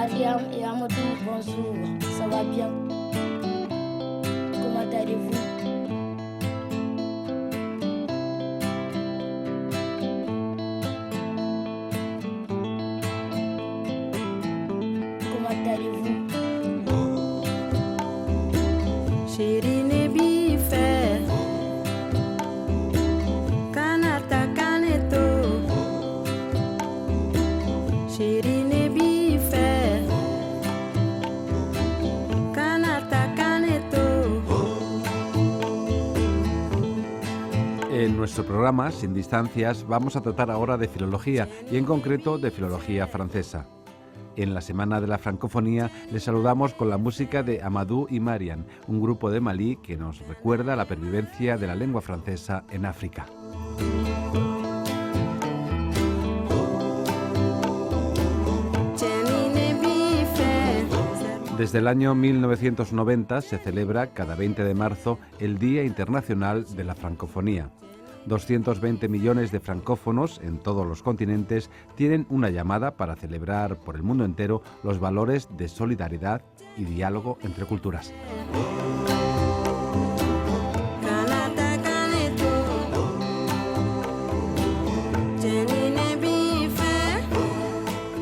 Mariam et Amadou, bonjour, ça va bien? Comment allez-vous? Comment allez-vous? Shirine bife Kanata kaneto Shirine bife Kanata kaneto. En nuestro programa, Sin Distancias, vamos a tratar ahora de filología y en concreto de filología francesa. En la Semana de la Francofonía les saludamos con la música de Amadou y Mariam, un grupo de Malí que nos recuerda la pervivencia de la lengua francesa en África. Desde el año 1990 se celebra cada 20 de marzo el Día Internacional de la Francofonía. 220 millones de francófonos en todos los continentes tienen una llamada para celebrar por el mundo entero los valores de solidaridad y diálogo entre culturas.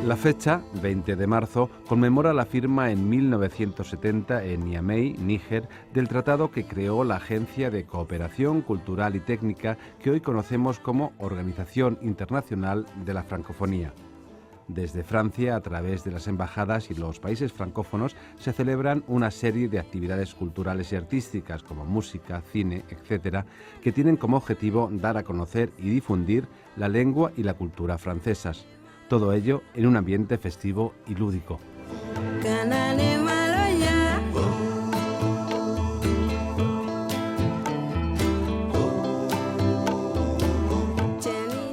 La fecha, 20 de marzo, conmemora la firma en 1970 en Niamey, Níger, del tratado que creó la Agencia de Cooperación Cultural y Técnica que hoy conocemos como Organización Internacional de la Francofonía. Desde Francia, a través de las embajadas y los países francófonos, se celebran una serie de actividades culturales y artísticas como música, cine, etc., que tienen como objetivo dar a conocer y difundir la lengua y la cultura francesas. Todo ello en un ambiente festivo y lúdico.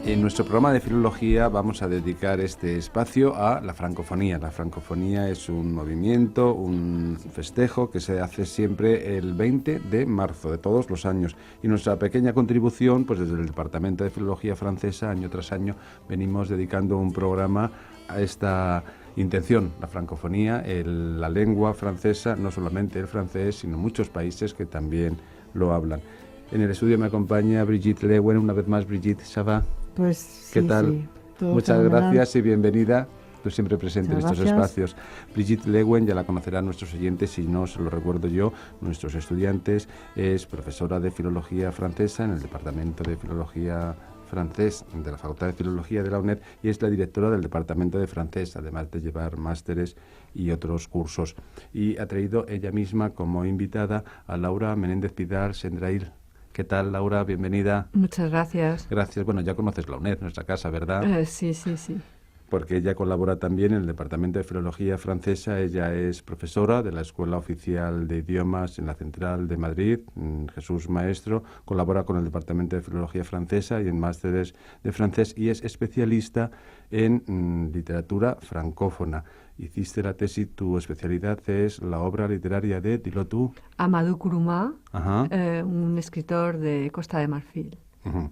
En nuestro programa de filología vamos a dedicar este espacio a la francofonía. La francofonía es un movimiento, un festejo que se hace siempre el 20 de marzo de todos los años. Y nuestra pequeña contribución, pues desde el Departamento de Filología Francesa, año tras año, venimos dedicando un programa a esta intención, la francofonía, la lengua francesa, no solamente el francés, sino muchos países que también lo hablan. En el estudio me acompaña Brigitte Lewen. Una vez más, Brigitte, ¿ça va? Pues sí, ¿qué tal? Sí, muchas fenomenal. Gracias y bienvenida. Tú siempre presente en Muchas estos gracias. espacios. Brigitte Lewen, ya la conocerán nuestros oyentes, si no se lo recuerdo yo, nuestros estudiantes. Es profesora de Filología Francesa en el Departamento de Filología Francés de la Facultad de Filología de la UNED y es la directora del Departamento de Francés, además de llevar másteres y otros cursos. Y ha traído ella misma como invitada a Laura Menéndez Pidal Sendrail. ¿Qué tal, Laura? Bienvenida. Muchas gracias. Gracias. Bueno, ya conoces la UNED, nuestra casa, ¿verdad? Sí. Porque ella colabora también en el Departamento de Filología Francesa. Ella es profesora de la Escuela Oficial de Idiomas en la Central de Madrid, Jesús Maestro. Colabora con el Departamento de Filología Francesa y en másteres de francés y es especialista en literatura francófona. Hiciste la tesis, tu especialidad es la obra literaria de, dilo tú. Amadou Kourouma, Ajá. un escritor de Costa de Marfil. Uh-huh.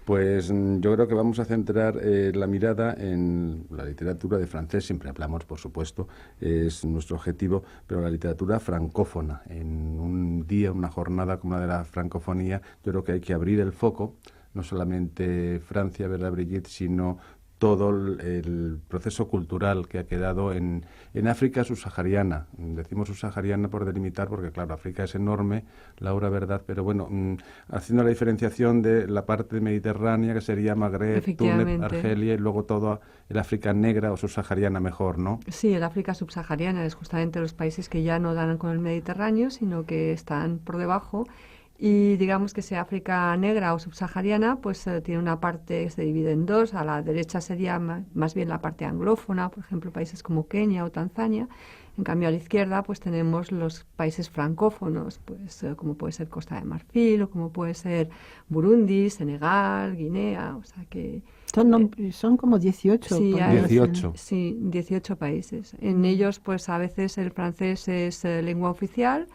Pues yo creo que vamos a centrar la mirada en la literatura de francés. Siempre hablamos, por supuesto, es nuestro objetivo, pero la literatura francófona. En un día, una jornada como la de la francofonía, yo creo que hay que abrir el foco, no solamente Francia, ¿verdad, Brigitte?, sino todo el proceso cultural que ha quedado en África subsahariana. Decimos subsahariana por delimitar, porque claro, África es enorme, Laura, ¿verdad? Pero bueno, haciendo la diferenciación de la parte mediterránea, que sería Magreb, Túnez, Argelia, y luego todo el África negra o subsahariana mejor, ¿no? Sí, el África subsahariana es justamente los países que ya no dan con el Mediterráneo, sino que están por debajo. Y digamos que sea África negra o subsahariana, pues tiene una parte que se divide en dos. A la derecha sería más bien la parte anglófona, por ejemplo, países como Kenia o Tanzania. En cambio, a la izquierda pues tenemos los países francófonos, pues como puede ser Costa de Marfil o como puede ser Burundi, Senegal, Guinea, o sea que... Son como 18. Sí, 18. Sí, 18 países. En ellos pues a veces el francés es lengua oficial.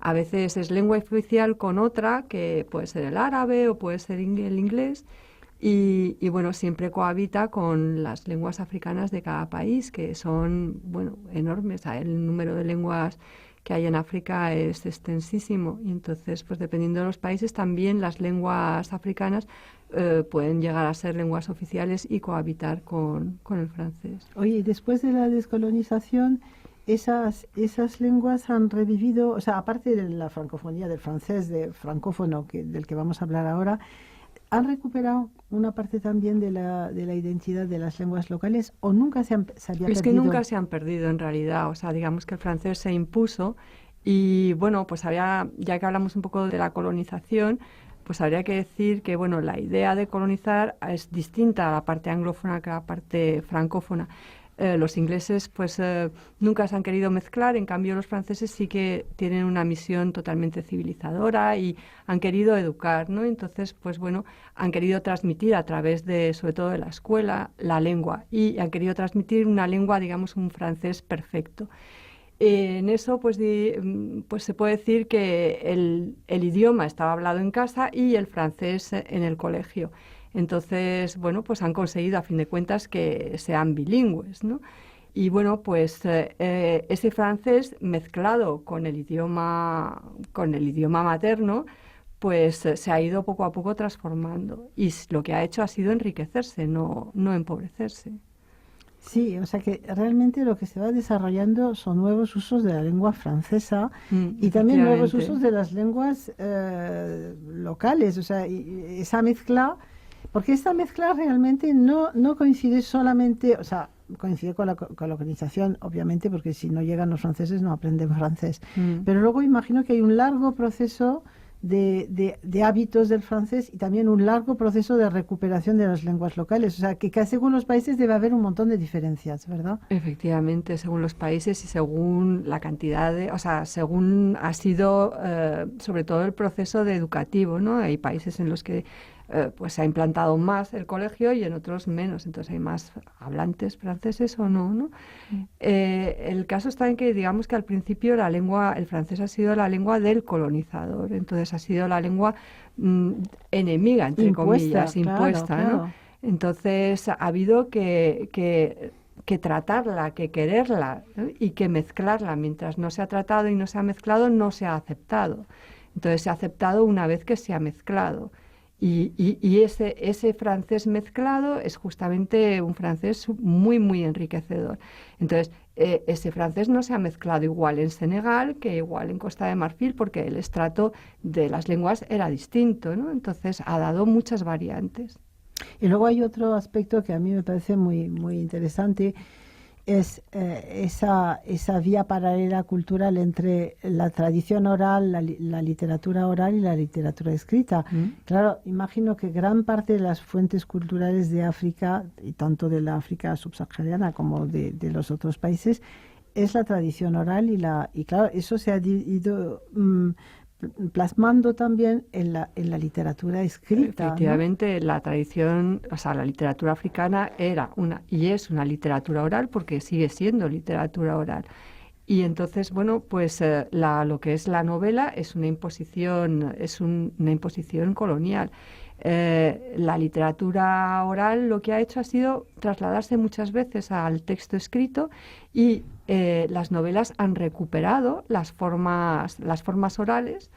A veces es lengua oficial con otra, que puede ser el árabe o puede ser el inglés. Y bueno, siempre cohabita con las lenguas africanas de cada país, que son, bueno, enormes. El número de lenguas que hay en África es extensísimo. Y entonces, pues dependiendo de los países, también las lenguas africanas pueden llegar a ser lenguas oficiales y cohabitar con el francés. Oye, y después de la descolonización, esas lenguas han revivido, o sea, aparte de la francofonía del francés, francófono, del que vamos a hablar ahora, ¿han recuperado una parte también de la identidad de las lenguas locales o nunca se había perdido? Es que nunca se han perdido en realidad. O sea, digamos que el francés se impuso y bueno, pues ya que hablamos un poco de la colonización, pues habría que decir que bueno, la idea de colonizar es distinta a la parte anglófona que a la parte francófona. Los ingleses pues nunca se han querido mezclar, en cambio los franceses sí que tienen una misión totalmente civilizadora y han querido educar, ¿no? Entonces, pues bueno, han querido transmitir a través de, sobre todo de la escuela, la lengua y han querido transmitir una lengua, digamos, un francés perfecto. En eso, pues se puede decir que el idioma estaba hablado en casa y el francés en el colegio. Entonces, bueno, pues han conseguido, a fin de cuentas, que sean bilingües, ¿no? Y bueno, pues ese francés mezclado con el idioma materno, pues se ha ido poco a poco transformando. Y lo que ha hecho ha sido enriquecerse, no empobrecerse. Sí, o sea que realmente lo que se va desarrollando son nuevos usos de la lengua francesa y también nuevos usos de las lenguas locales, o sea, y esa mezcla. Porque esta mezcla realmente no coincide solamente, o sea, coincide con la colonización, obviamente, porque si no llegan los franceses no aprenden francés. Pero luego imagino que hay un largo proceso de hábitos del francés y también un largo proceso de recuperación de las lenguas locales. O sea, que según los países debe haber un montón de diferencias, ¿verdad? Efectivamente, según los países y según la cantidad o sea, según ha sido, sobre todo el proceso educativo, ¿no? Hay países en los que pues se ha implantado más el colegio y en otros menos, entonces hay más hablantes franceses o no, ¿no? El caso está en que digamos que al principio el francés ha sido la lengua del colonizador, entonces ha sido la lengua enemiga, entre comillas, impuesta, claro. ¿No? Entonces ha habido que tratarla, que quererla, ¿no? Y que mezclarla. Mientras no se ha tratado y no se ha mezclado, no se ha aceptado. Entonces se ha aceptado una vez que se ha mezclado. Y ese francés mezclado es justamente un francés muy, muy enriquecedor. Entonces, ese francés no se ha mezclado igual en Senegal que igual en Costa de Marfil, porque el estrato de las lenguas era distinto, ¿no? Entonces, ha dado muchas variantes. Y luego hay otro aspecto que a mí me parece muy, muy interesante, es esa vía paralela cultural entre la tradición oral, la literatura oral y la literatura escrita. Claro, imagino que gran parte de las fuentes culturales de África, y tanto de la África subsahariana como de los otros países, es la tradición oral y claro, eso se ha ido plasmando también en la literatura escrita. Efectivamente, ¿no? La tradición, o sea, la literatura africana era y es una literatura oral porque sigue siendo literatura oral. Y entonces, bueno, pues lo que es la novela es una imposición, una imposición colonial. La literatura oral lo que ha hecho ha sido trasladarse muchas veces al texto escrito y las novelas han recuperado las formas orales.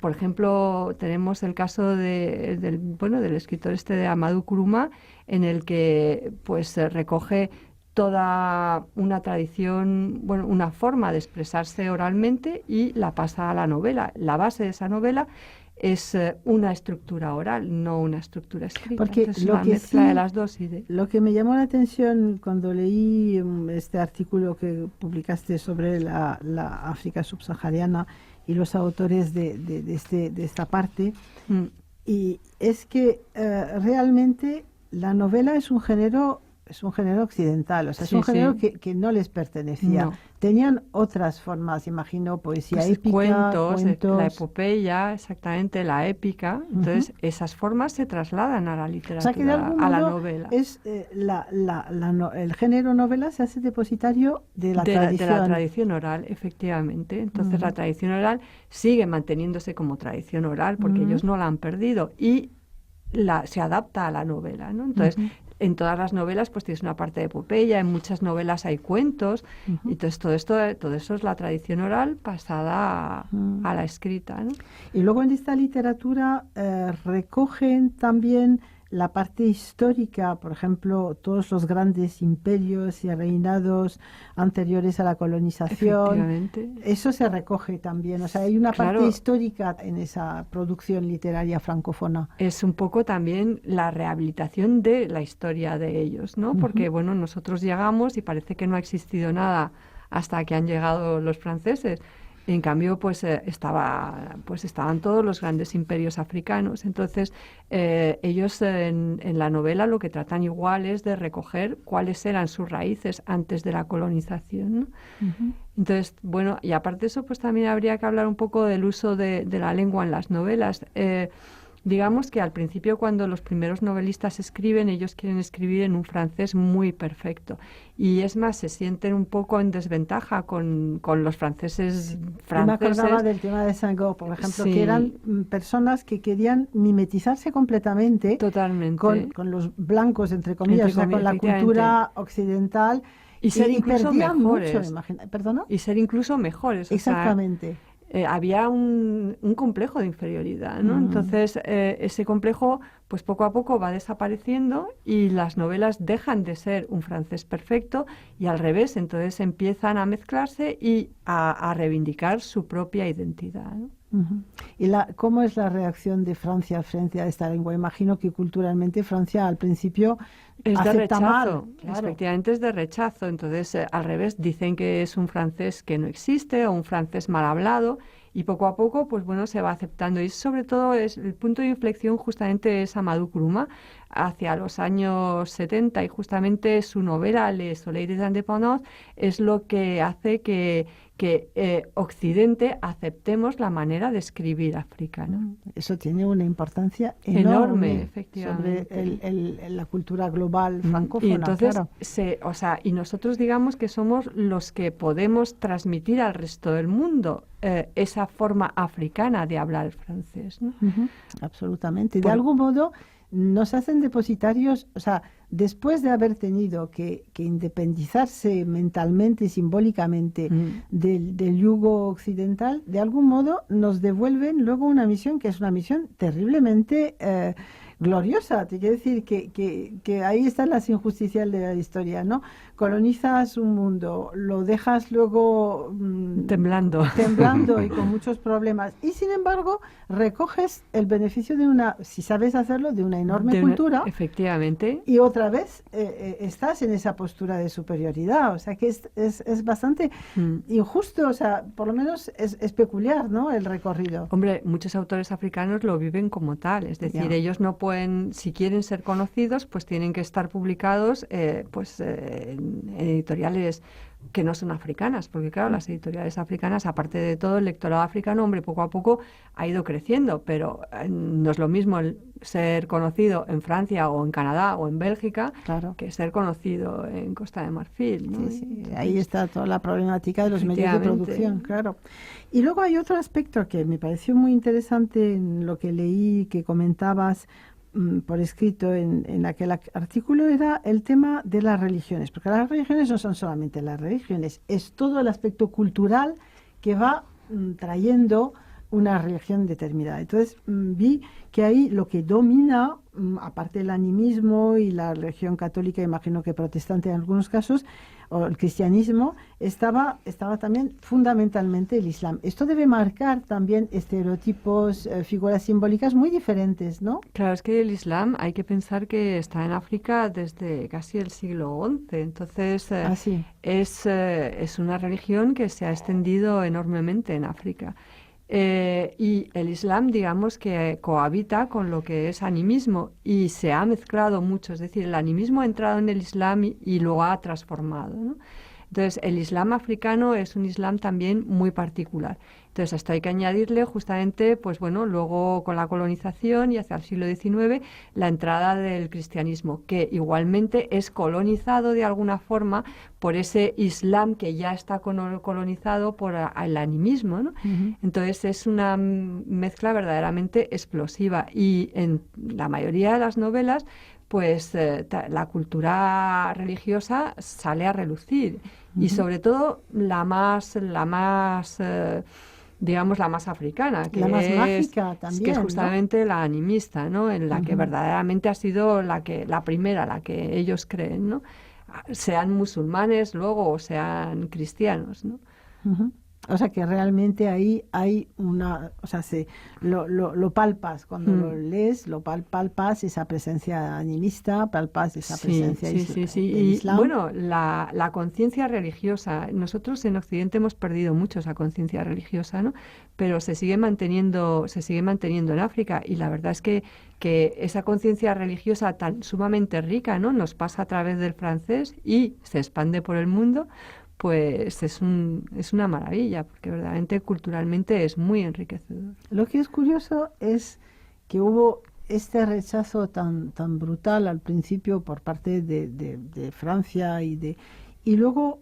Por ejemplo, tenemos el caso del escritor de Amadou Kourouma, en el que pues recoge toda una tradición, una forma de expresarse oralmente y la pasa a la novela. La base de esa novela es una estructura oral, no una estructura escrita. Porque entonces, la mezcla de las dos lo que me llamó la atención cuando leí este artículo que publicaste sobre la África subsahariana y los autores de esta parte, y es que realmente la novela es un género occidental, o sea, es un género que no les pertenecía. No. Tenían otras formas, imagino, poesía épica, cuentos, la epopeya, exactamente, la épica. Entonces, esas formas se trasladan a la literatura, o sea, que de algún modo a la novela. Es, el género novela se hace depositario de la tradición. De la tradición oral, efectivamente. Entonces, la tradición oral sigue manteniéndose como tradición oral porque ellos no la han perdido. Y se adapta a la novela, ¿no? Entonces, en todas las novelas pues tienes una parte de epopeya, en muchas novelas hay cuentos, y entonces todo eso es la tradición oral pasada a la escrita, ¿no? Y luego en esta literatura recogen también la parte histórica, por ejemplo, todos los grandes imperios y reinados anteriores a la colonización. Efectivamente. Eso se recoge también. O sea, hay una parte histórica en esa producción literaria francófona. Es un poco también la rehabilitación de la historia de ellos, ¿no? Porque, bueno, nosotros llegamos y parece que no ha existido nada hasta que han llegado los franceses. En cambio, pues estaban todos los grandes imperios africanos. Entonces, ellos en la novela lo que tratan igual es de recoger cuáles eran sus raíces antes de la colonización, ¿no? Entonces, bueno, y aparte de eso, pues también habría que hablar un poco del uso de la lengua en las novelas. Digamos que al principio, cuando los primeros novelistas escriben, ellos quieren escribir en un francés muy perfecto. Y es más, se sienten un poco en desventaja con los franceses. Yo me acordaba del tema de Senghor, por ejemplo, que eran personas que querían mimetizarse completamente. Totalmente. Con los blancos, entre comillas, o sea, con la cultura occidental. Y ser incluso mejores. ¿Perdona? Y ser incluso mejores. Exactamente. Había un complejo de inferioridad, ¿no? Entonces, ese complejo, pues poco a poco va desapareciendo y las novelas dejan de ser un francés perfecto y al revés, entonces empiezan a mezclarse y a reivindicar su propia identidad, ¿no? ¿Y cómo es la reacción de Francia frente a esta lengua? Imagino que culturalmente Francia al principio es de rechazo, mal, claro. Efectivamente es de rechazo. Entonces, al revés, dicen que es un francés que no existe o un francés mal hablado y poco a poco, pues bueno, se va aceptando. Y sobre todo es el punto de inflexión justamente es Amadou Kourouma hacia los años 70 y justamente su novela Le Soleil des Indépendants es lo que hace que Occidente aceptemos la manera de escribir africana. Eso tiene una importancia enorme efectivamente, sobre la cultura global francófona. Y entonces, claro. Y nosotros digamos que somos los que podemos transmitir al resto del mundo esa forma africana de hablar el francés, ¿no? Absolutamente. De algún modo nos hacen depositarios, o sea, después de haber tenido que independizarse mentalmente y simbólicamente del yugo occidental, de algún modo nos devuelven luego una misión que es una misión terriblemente gloriosa. Te quiero decir que ahí están las injusticias de la historia, ¿no? Colonizas un mundo, lo dejas luego temblando y con muchos problemas. Y sin embargo, recoges el beneficio de si sabes hacerlo, de una enorme cultura. Efectivamente. Y otra vez estás en esa postura de superioridad. O sea que es bastante injusto, o sea, por lo menos es peculiar, ¿no? El recorrido. Hombre, muchos autores africanos lo viven como tal. Es decir, ellos no pueden, si quieren ser conocidos, pues tienen que estar publicados en editoriales que no son africanas, porque claro, las editoriales africanas, aparte de todo, el lectorado africano, hombre, poco a poco ha ido creciendo, pero no es lo mismo el ser conocido en Francia o en Canadá o en Bélgica, claro, que ser conocido en Costa de Marfil, ¿no? Sí. Ahí está toda la problemática de los medios de producción, claro. Y luego hay otro aspecto que me pareció muy interesante en lo que leí, que comentabas por escrito en aquel artículo, era el tema de las religiones, porque las religiones no son solamente las religiones, es todo el aspecto cultural que va trayendo una religión determinada. Entonces vi que ahí lo que domina, aparte del animismo y la religión católica, imagino que protestante en algunos casos, o el cristianismo, estaba también fundamentalmente el Islam. Esto debe marcar también estereotipos, figuras simbólicas muy diferentes, ¿no? Claro, es que el Islam hay que pensar que está en África desde casi el siglo XI, entonces es una religión que se ha extendido enormemente en África. Y el Islam, digamos que cohabita con lo que es animismo y se ha mezclado mucho, es decir, el animismo ha entrado en el Islam y lo ha transformado, ¿no? Entonces, el Islam africano es un Islam también muy particular. Entonces, a esto hay que añadirle justamente, pues bueno, luego con la colonización y hacia el siglo XIX, la entrada del cristianismo, que igualmente es colonizado de alguna forma por ese Islam que ya está colonizado por el animismo, ¿no? Entonces, es una mezcla verdaderamente explosiva y en la mayoría de las novelas pues la cultura religiosa sale a relucir y sobre todo la más digamos la más africana, que la más es mágica también, que es justamente, ¿no?, la animista, ¿no?, en la que verdaderamente ha sido la primera, la que ellos creen, ¿no?, sean musulmanes luego o sean cristianos, ¿no? O sea que realmente ahí hay una, o sea, lo palpas cuando lo lees, lo palpas esa presencia animista, palpas esa presencia islam. Y bueno, la conciencia religiosa, nosotros en Occidente hemos perdido mucho esa conciencia religiosa, ¿no? Pero se sigue manteniendo en África, y la verdad es que esa conciencia religiosa tan sumamente rica, ¿no?, nos pasa a través del francés y se expande por el mundo. Pues es una maravilla, porque verdaderamente culturalmente es muy enriquecedor. Lo que es curioso es que hubo este rechazo tan brutal al principio por parte de Francia y luego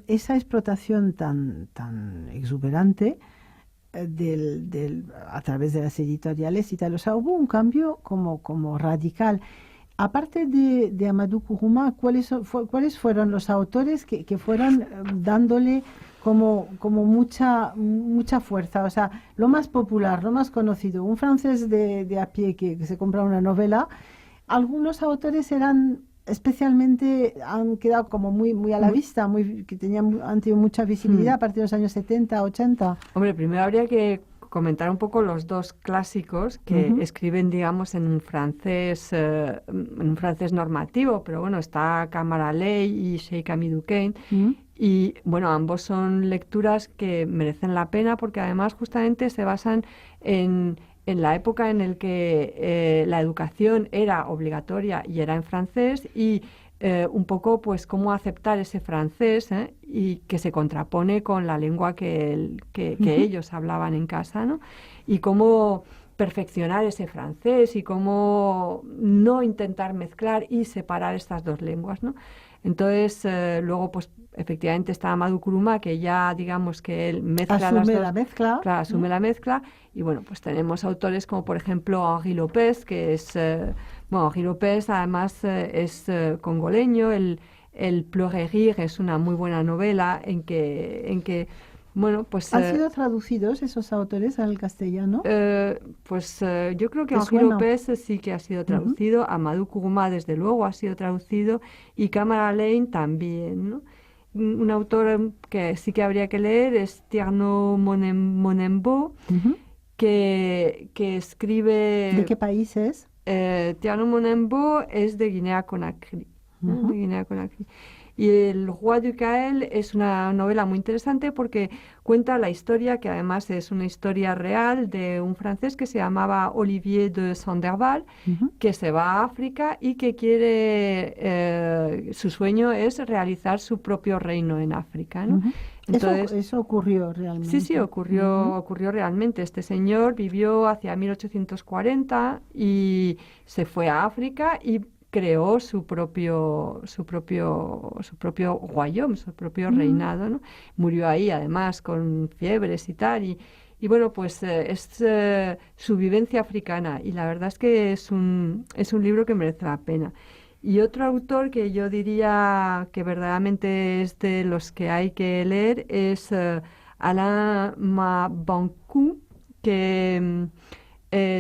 esa explotación tan exuberante a través de las editoriales y tal. O sea, hubo un cambio como radical. Aparte de Amadou Kourouma, ¿cuáles fueron los autores que fueron dándole como mucha fuerza? O sea, lo más popular, lo más conocido, un francés de a pie que se compra una novela. Algunos autores eran especialmente, han quedado como muy a la vista, han tenido mucha visibilidad a partir de los años 70, 80. Hombre, primero habría que comentar un poco los dos clásicos que escriben, digamos, en un francés normativo, pero bueno, está Camara Ley y Cheikh Hamidou Kane, y bueno, ambos son lecturas que merecen la pena porque además justamente se basan en la época en la que la educación era obligatoria y era en francés, y un poco pues cómo aceptar ese francés y que se contrapone con la lengua que ellos hablaban en casa, ¿no? Y cómo perfeccionar ese francés y cómo no intentar mezclar y separar estas dos lenguas, ¿no? Entonces, luego, pues, efectivamente está Amadou Kourouma, que ya, digamos, que él mezcla la mezcla. Claro, asume la mezcla. Y bueno, pues tenemos autores como, por ejemplo, Henri Lopez, que es... Henri Lopez, además, es congoleño. El Pleurer et Rire es una muy buena novela en que bueno, pues... ¿Han sido traducidos esos autores al castellano? Yo creo que Henri Lopez sí que ha sido traducido, Amadou Kourouma desde luego ha sido traducido, y Camara Lane también, ¿no? Un autor que sí que habría que leer es Tierno Monembo, que escribe... ¿De qué país es? Tierno Monembo es de Guinea-Conakry. De Guinea-Conakry. Y El Roi du Kael es una novela muy interesante porque cuenta la historia, que además es una historia real, de un francés que se llamaba Olivier de Sanderval, que se va a África y que quiere, su sueño es realizar su propio reino en África, ¿no? Entonces, eso ocurrió realmente. Sí, ocurrió realmente. Este señor vivió hacia 1840 y se fue a África y creó su propio royaume, su propio reinado, ¿no? Murió ahí, además, con fiebres y tal, y bueno, pues es su vivencia africana, y la verdad es que es un libro que merece la pena. Y otro autor que yo diría que verdaderamente es de los que hay que leer es Alain Mabankou, que...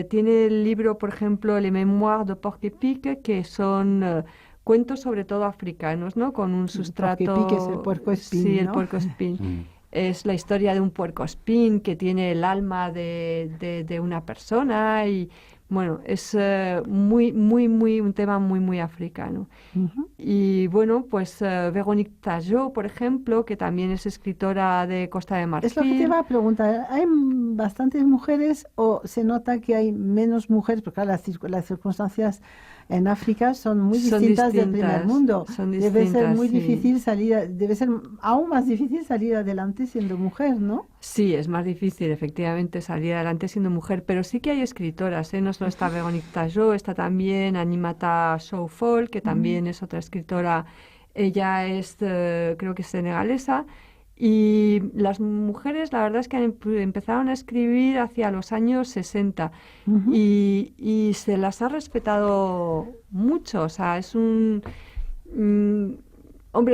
tiene el libro, por ejemplo, Les Mémoires de Porc-Épic, que son cuentos sobre todo africanos, ¿no? Con un sustrato... Porc-Épic es el puercoespín, sí, ¿no? el puercoespín. Es la historia de un puercoespín que tiene el alma de una persona, y bueno, es un tema muy africano. Y bueno, pues Véronique Tadjot, por ejemplo, que también es escritora de Costa de Marfil. Es lo que te iba a preguntar. ¿Hay bastantes mujeres o se nota que hay menos mujeres? Porque claro, las circunstancias en África son muy distintas del primer mundo. Debe ser muy difícil debe ser aún más difícil salir adelante siendo mujer, ¿no? Sí, es más difícil efectivamente salir adelante siendo mujer, pero sí que hay escritoras, ¿eh? No solo está Véronique Tajot, está también Animata Soufol, que también es otra escritora. Ella es, creo que es senegalesa. Y las mujeres, la verdad es que empezaron a escribir hacia los años 60 y se las ha respetado mucho. O sea, es hombre,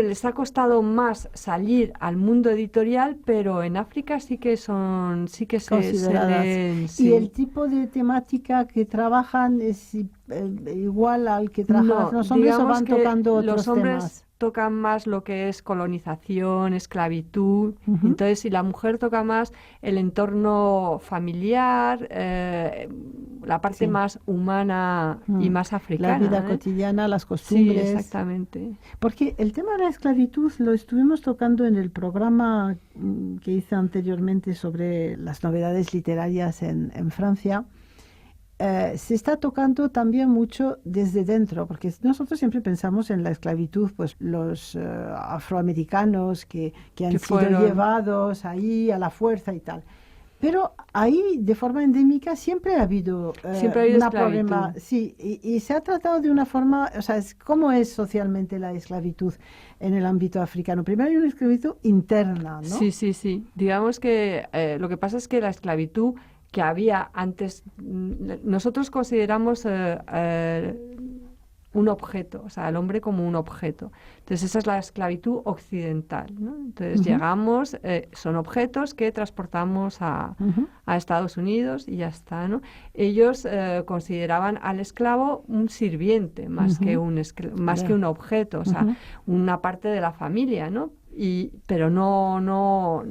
les ha costado más salir al mundo editorial, pero en África sí que se leen. Sí. ¿Y el tipo de temática que trabajan es igual al que trabajan los hombres o van tocando otros temas? Tocan más lo que es colonización, esclavitud. Entonces, si la mujer toca más el entorno familiar, la parte más humana y más africana. La vida cotidiana, las costumbres. Sí, exactamente. Porque el tema de la esclavitud lo estuvimos tocando en el programa que hice anteriormente sobre las novedades literarias en Francia. Se está tocando también mucho desde dentro, porque nosotros siempre pensamos en la esclavitud, pues los afroamericanos que han sido llevados ahí a la fuerza y tal. Pero ahí, de forma endémica, siempre ha habido un problema. Sí, y se ha tratado de una forma, o sea, ¿cómo es socialmente la esclavitud en el ámbito africano? Primero hay una esclavitud interna, ¿no? Sí. Digamos que lo que pasa es que la esclavitud que había antes, nosotros consideramos un objeto, o sea, el hombre como un objeto. Entonces esa es la esclavitud occidental, ¿no? Entonces llegamos, son objetos que transportamos a Estados Unidos y ya está, ¿no? Ellos consideraban al esclavo un sirviente más que un objeto, o sea, una parte de la familia, ¿no? Pero no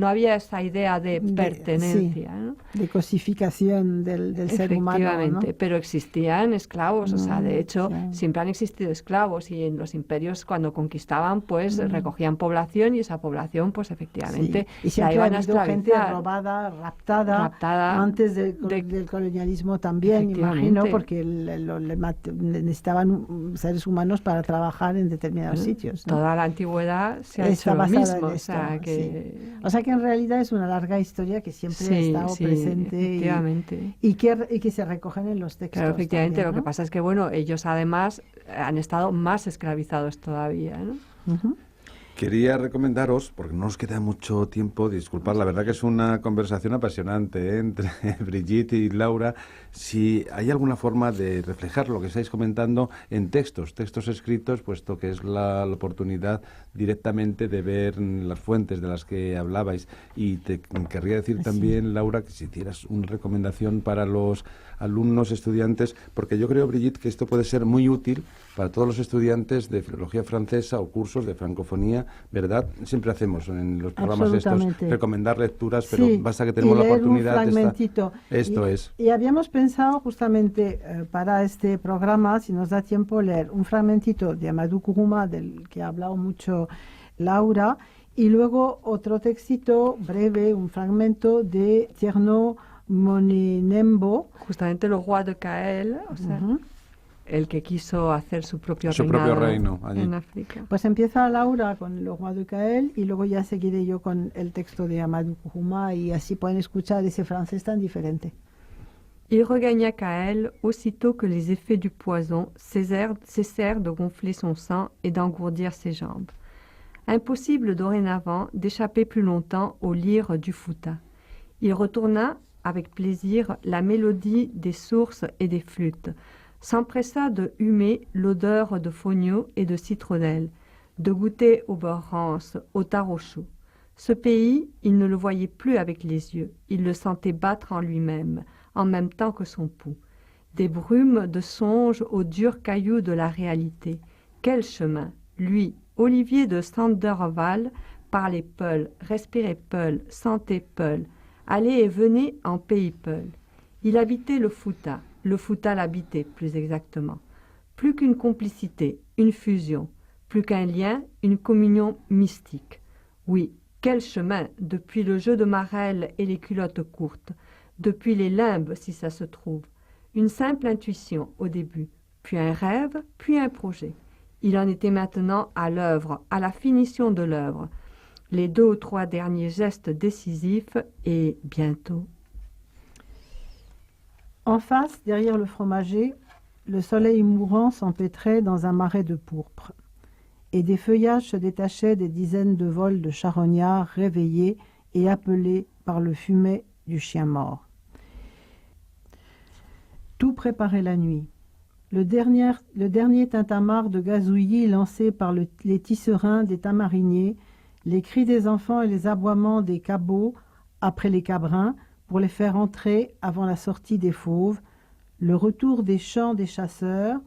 había esa idea de pertenencia, ¿no? De cosificación del ser humano, ¿no? Efectivamente, pero existían esclavos, o sea, de hecho, siempre han existido esclavos y en los imperios cuando conquistaban, pues recogían población y esa población, pues efectivamente, y siempre ha habido gente robada, raptada antes del colonialismo también, imagino, porque necesitaban seres humanos para trabajar en determinados sitios, ¿no? Toda la antigüedad se ha hecho lo mismo, o sea que en realidad es una larga historia que siempre ha estado presente y que se recogen en los textos. Claro, efectivamente, también, ¿no? Lo que pasa es que, bueno, ellos además han estado más esclavizados todavía, ¿no? Quería recomendaros, porque no nos queda mucho tiempo, disculpad, la verdad que es una conversación apasionante entre Brigitte y Laura, si hay alguna forma de reflejar lo que estáis comentando en textos escritos, puesto que es la oportunidad directamente de ver las fuentes de las que hablabais. Y te querría decir también, Laura, que si hicieras una recomendación para los alumnos, estudiantes, porque yo creo, Brigitte, que esto puede ser muy útil para todos los estudiantes de filología francesa o cursos de francofonía, ¿verdad? Siempre hacemos en los programas estos recomendar lecturas, pero basta que tenemos la oportunidad un fragmentito. Esto es. Y habíamos pensado justamente para este programa, si nos da tiempo, leer un fragmentito de Amadou Kourouma, del que ha hablado mucho Laura, y luego otro textito breve, un fragmento de Tierno Monenembo. Justamente los rois de Kael, o sea, el que quiso hacer su propio reino allí en África. Pues empieza Laura con los rois de Kael y luego ya seguiré yo con el texto de Amadou Kourouma y así pueden escuchar ese francés tan diferente. Il regagna Kael aussitôt que les effets du poison cessèrent de gonfler son sein et d'engourdir ses jambes. Impossible dorénavant d'échapper plus longtemps aux lyres du Fouta. Il retourna avec plaisir la mélodie des sources et des flûtes, s'empressa de humer l'odeur de fonio et de citronnelle, de goûter au beurre rance, au taro chaud. Ce pays, il ne le voyait plus avec les yeux, il le sentait battre en lui-même, en même temps que son pouls. Des brumes de songe aux durs cailloux de la réalité. Quel chemin! Lui, Olivier de Sanderval, parlait Peul, respirait Peul, sentait Peul, allait et venait en pays Peul. Il habitait le Fouta l'habitait plus exactement. Plus qu'une complicité, une fusion, plus qu'un lien, une communion mystique. Oui, quel chemin depuis le jeu de marelle et les culottes courtes, depuis les limbes si ça se trouve. Une simple intuition au début, puis un rêve, puis un projet. Il en était maintenant à l'œuvre, à la finition de l'œuvre. Les 2 ou 3 derniers gestes décisifs et bientôt. En face, derrière le fromager, le soleil mourant s'empêtrait dans un marais de pourpre, et des feuillages se détachaient des dizaines de vols de charognards réveillés et appelés par le fumet du chien mort. Tout préparait la nuit. Le dernier tintamarre de gazouillis lancé par les tisserins des tamariniers, les cris des enfants et les aboiements des cabots après les cabrins pour les faire entrer avant la sortie des fauves, le retour des chants des chasseurs,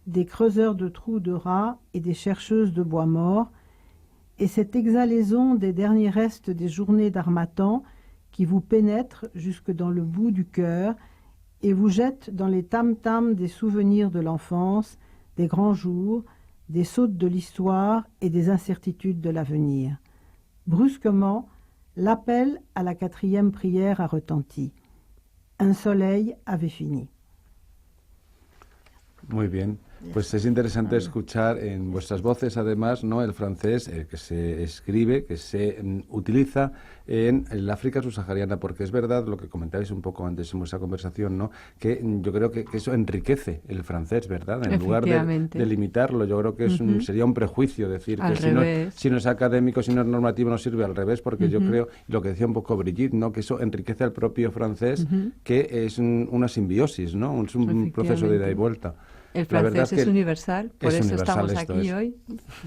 des creuseurs de trous de rats et des chercheuses de bois morts, et cette exhalaison des derniers restes des journées d'harmattan qui vous pénètre jusque dans le bout du cœur et vous jette dans les tam-tams des souvenirs de l'enfance, des grands jours, des sautes de l'histoire et des incertitudes de l'avenir. Brusquement, l'appel à la 4e prière a retenti. Un soleil avait fini. Muy bien. Pues es interesante escuchar en vuestras voces, además, ¿no?, el francés que se escribe, que se utiliza en el África subsahariana, porque es verdad lo que comentabais un poco antes en vuestra conversación, ¿no?, que yo creo que eso enriquece el francés, ¿verdad? En lugar de limitarlo, yo creo que sería un prejuicio decir que si no es académico, si no es normativo, no sirve, al revés, porque yo creo, lo que decía un poco Brigitte, ¿no?, que eso enriquece al propio francés, que es una simbiosis, ¿no?, es un proceso de ida y vuelta. El francés es universal, por eso estamos aquí hoy.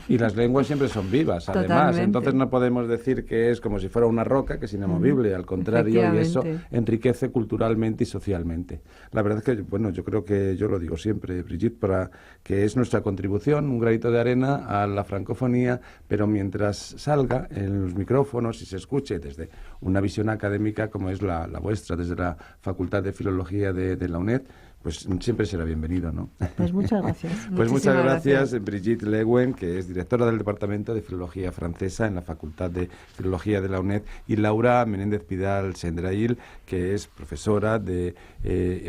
Y las lenguas siempre son vivas, además. Totalmente. Entonces no podemos decir que es como si fuera una roca, que es inamovible. Al contrario, y eso enriquece culturalmente y socialmente. La verdad es que, bueno, yo creo que, yo lo digo siempre, Brigitte, para que es nuestra contribución, un granito de arena a la francofonía, pero mientras salga en los micrófonos y se escuche desde una visión académica como es la vuestra, desde la Facultad de Filología de la UNED, pues siempre será bienvenido, ¿no? Pues muchas gracias. Pues muchas gracias, Brigitte Leeuwen, que es directora del Departamento de Filología Francesa en la Facultad de Filología de la UNED, y Laura Menéndez Pidal Sendrail, que es profesora de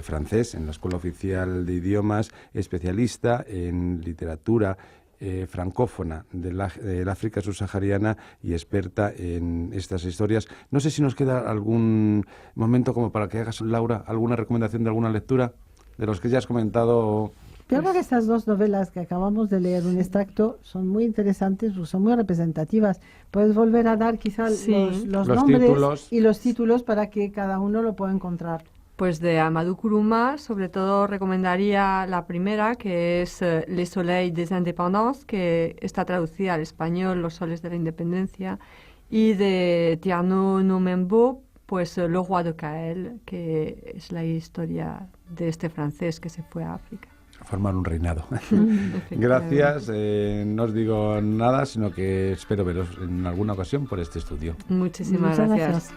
francés en la Escuela Oficial de Idiomas, especialista en literatura francófona del África subsahariana y experta en estas historias. No sé si nos queda algún momento como para que hagas, Laura, alguna recomendación de alguna lectura de los que ya has comentado. Yo creo que estas 2 novelas que acabamos de leer, un extracto, son muy interesantes, son muy representativas. Puedes volver a dar quizás los nombres títulos y los títulos para que cada uno lo pueda encontrar. Pues de Amadou Kourouma, sobre todo recomendaría la primera, que es Les Soleils des Indépendances, que está traducida al español, Los Soles de la Independencia, y de Tierno Nomembo, pues Le Roi de Cael, que es la historia de este francés que se fue a África. A formar un reinado. Gracias, no os digo nada, sino que espero veros en alguna ocasión por este estudio. Muchísimas gracias.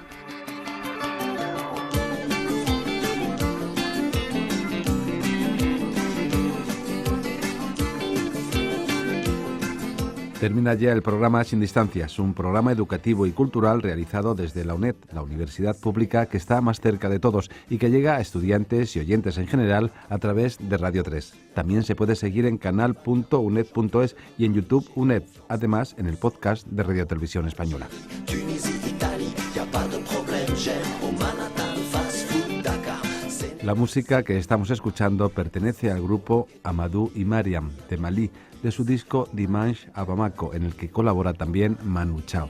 Termina ya el programa Sin Distancias, un programa educativo y cultural realizado desde la UNED, la universidad pública que está más cerca de todos y que llega a estudiantes y oyentes en general a través de Radio 3. También se puede seguir en canal.uned.es y en YouTube UNED, además en el podcast de Radio Televisión Española. La música que estamos escuchando pertenece al grupo Amadou y Mariam de Malí, de su disco Dimanche à Bamako, en el que colabora también Manu Chao.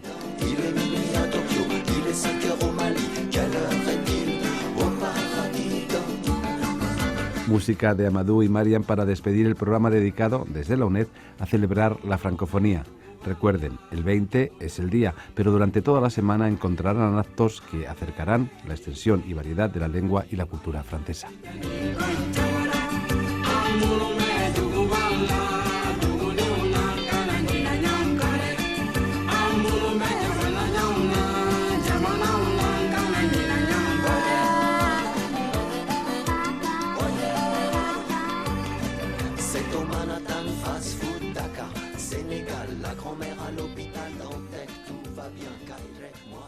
Música de Amadou y Mariam para despedir el programa dedicado desde la UNED a celebrar la francofonía. Recuerden, el 20 es el día, pero durante toda la semana encontrarán actos que acercarán la extensión y variedad de la lengua y la cultura francesa. Sénégal, la grand-mère à l'hôpital Dantec, tout va bien, Kairek, moi.